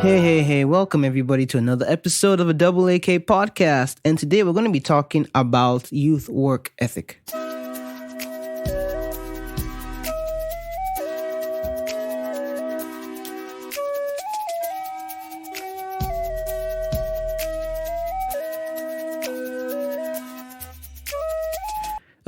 Hey, welcome everybody to another episode of a Double AK podcast. And today we're going to be talking about youth work ethic.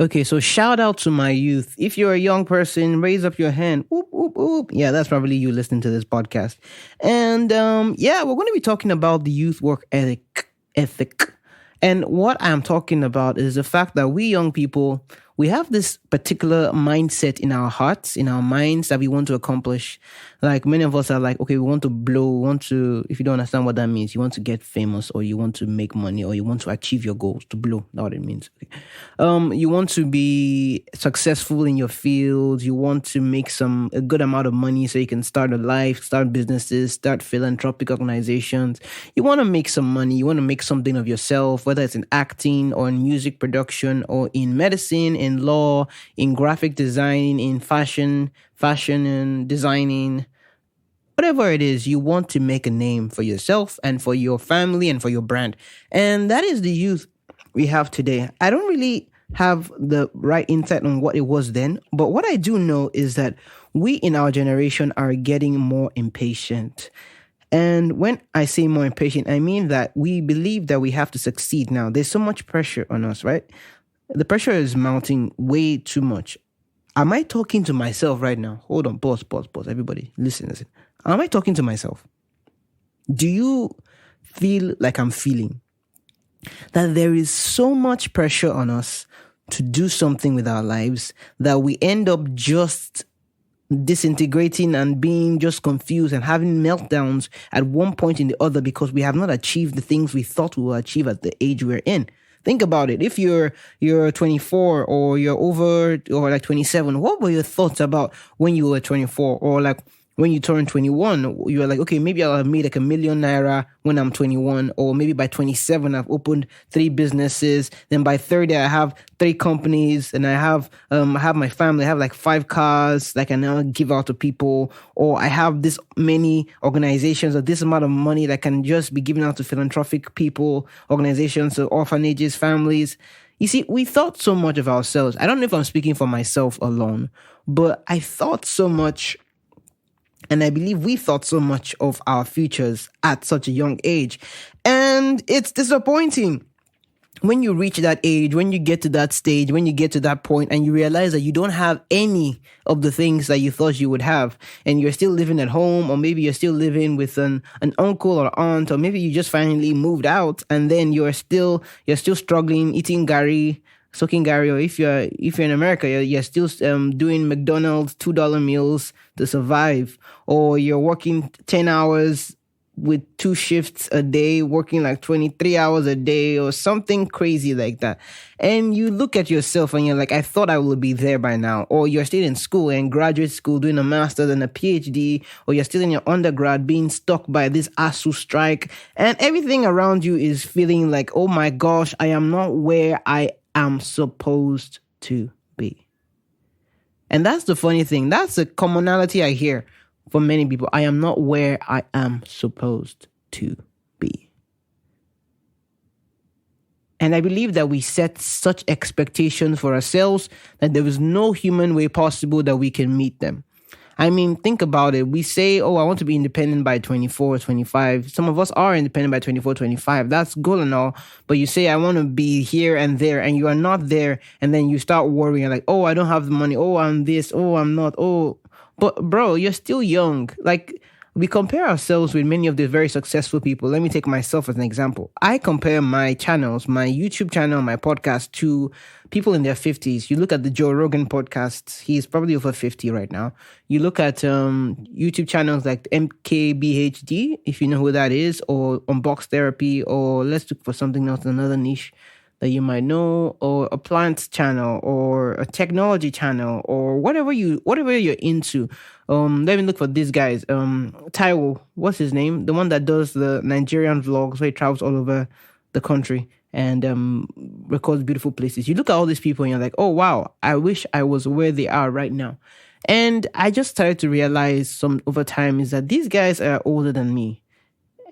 Okay, so shout out to my youth. If you're a young person, raise up your hand. Whoop, whoop, whoop. Yeah, that's probably you listening to this podcast. And we're going to be talking about the youth work ethic. And what I'm talking about is the fact that we young people, we have this particular mindset in our hearts, in our minds that we want to accomplish. Like many of us are like, okay, we want to blow, we want to, if you don't understand what that means, you want to get famous or you want to make money or you want to achieve your goals, to blow, that's what it means. Okay. You want to be successful in your field. You want to make a good amount of money so you can start a life, start businesses, start philanthropic organizations. You want to make some money. You want to make something of yourself, whether it's in acting or in music production or in medicine, in law, in graphic design, in fashion and designing. Whatever it is, you want to make a name for yourself and for your family and for your brand. And that is the youth we have today. I don't really have the right insight on what it was then, but what I do know is that we in our generation are getting more impatient. And when I say more impatient, I mean that we believe that we have to succeed now. There's so much pressure on us, right? The pressure is mounting way too much. Am I talking to myself right now? Hold on, pause. Everybody, listen. Am I talking to myself? Do you feel like I'm feeling? That there is so much pressure on us to do something with our lives that we end up just disintegrating and being just confused and having meltdowns at one point in the other because we have not achieved the things we thought we will achieve at the age we're in. Think about it. If you're 24 or you're over or like 27, what were your thoughts about when you were 24 or like when you turn 21? You were like, okay, maybe I'll have made like #1 million when I'm 21, or maybe by 27 I've opened 3 businesses. Then by 30 I have 3 companies, and I have my family. I have like 5 cars that I can now give out to people, or I have this many organizations or this amount of money that can just be given out to philanthropic people, organizations, so orphanages, families. You see, we thought so much of ourselves. I don't know if I'm speaking for myself alone, but I thought so much. And I believe we thought so much of our futures at such a young age. And it's disappointing when you reach that age, when you get to that stage, when you get to that point and you realize that you don't have any of the things that you thought you would have. And you're still living at home, or maybe you're still living with an uncle or aunt, or maybe you just finally moved out and then you're still struggling eating gari, soaking gari, or if you're in America, you're still doing McDonald's $2 meals to survive, or you're working 10 hours with 2 shifts a day, working like 23 hours a day or something crazy like that. And you look at yourself and you're like, I thought I would be there by now. Or you're still in school and graduate school doing a master's and a PhD, or you're still in your undergrad being stuck by this ASU strike, and everything around you is feeling like, oh my gosh, I am not where I am supposed to be. And that's the funny thing. That's a commonality I hear from many people. I am not where I am supposed to be. And I believe that we set such expectations for ourselves that there is no human way possible that we can meet them. I mean, think about it. We say, oh, I want to be independent by 24, 25. Some of us are independent by 24, 25. That's good and all. But you say, I want to be here and there, and you are not there. And then you start worrying like, oh, I don't have the money. Oh, I'm this. Oh, I'm not. Oh, but bro, you're still young. Like, we compare ourselves with many of the very successful people. Let me take myself as an example. I compare my channels, my YouTube channel, my podcast, to people in their 50s. You look at the Joe Rogan podcast, he's probably over 50 right now. You look at YouTube channels like MKBHD, if you know who that is, or Unbox Therapy, or let's look for something else, another niche that you might know, or a plant channel, or a technology channel, or whatever you're into. Let me look for these guys. Taiwo, what's his name? The one that does the Nigerian vlogs where he travels all over the country and records beautiful places. You look at all these people and you're like, oh wow, I wish I was where they are right now. And I just started to realize over time is that these guys are older than me.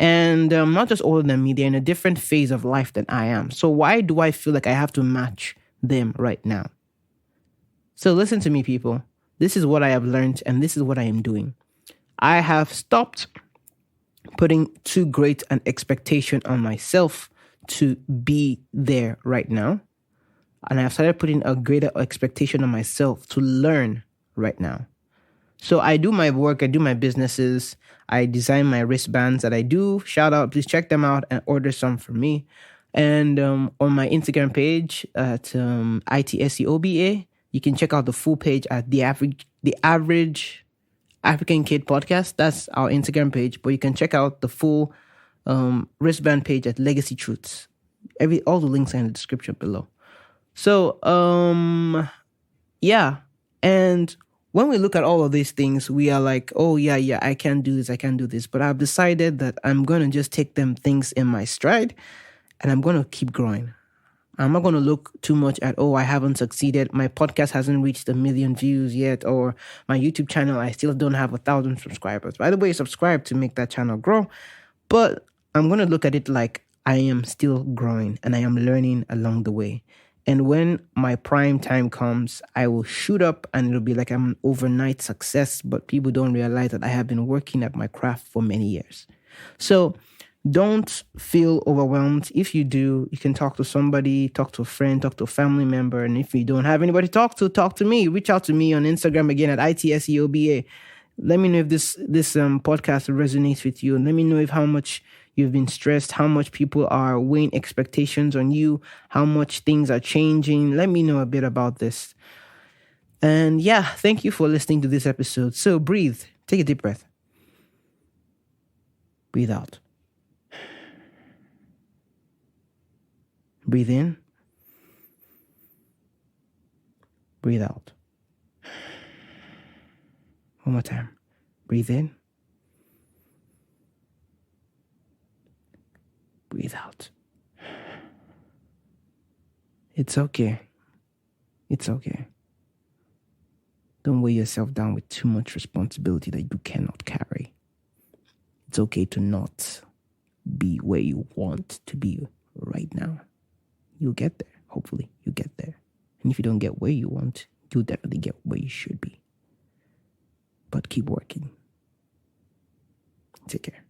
And not just older than me, they're in a different phase of life than I am. So why do I feel like I have to match them right now? So listen to me, people. This is what I have learned, and this is what I am doing. I have stopped putting too great an expectation on myself to be there right now. And I've started putting a greater expectation on myself to learn right now. So I do my work, I do my businesses, I design my wristbands that I do. Shout out, please check them out and order some for me. And on my Instagram page at ITSEOBA, you can check out the full page at the average African Kid Podcast. That's our Instagram page, but you can check out the full wristband page at Legacy Truths. All the links are in the description below. So yeah, and when we look at all of these things, we are like, oh, yeah, I can do this. But I've decided that I'm going to just take them things in my stride and I'm going to keep growing. I'm not going to look too much at, oh, I haven't succeeded. My podcast hasn't reached 1 million views yet. Or my YouTube channel, I still don't have 1,000 subscribers. By the way, subscribe to make that channel grow. But I'm going to look at it like I am still growing and I am learning along the way. And when my prime time comes, I will shoot up and it'll be like I'm an overnight success, but people don't realize that I have been working at my craft for many years. So don't feel overwhelmed. If you do, you can talk to somebody, talk to a friend, talk to a family member. And if you don't have anybody to talk to me. Reach out to me on Instagram again at ITSEOBA. Let me know if this podcast resonates with you. And let me know if how much you've been stressed, how much people are weighing expectations on you, how much things are changing. Let me know a bit about this. And yeah, thank you for listening to this episode. So breathe. Take a deep breath. Breathe out. Breathe in. Breathe out. One more time. Breathe in. Breathe out. It's okay. It's okay. Don't weigh yourself down with too much responsibility that you cannot carry. It's okay to not be where you want to be right now. You'll get there. Hopefully, you get there. And if you don't get where you want, you'll definitely get where you should be. But keep working. Take care.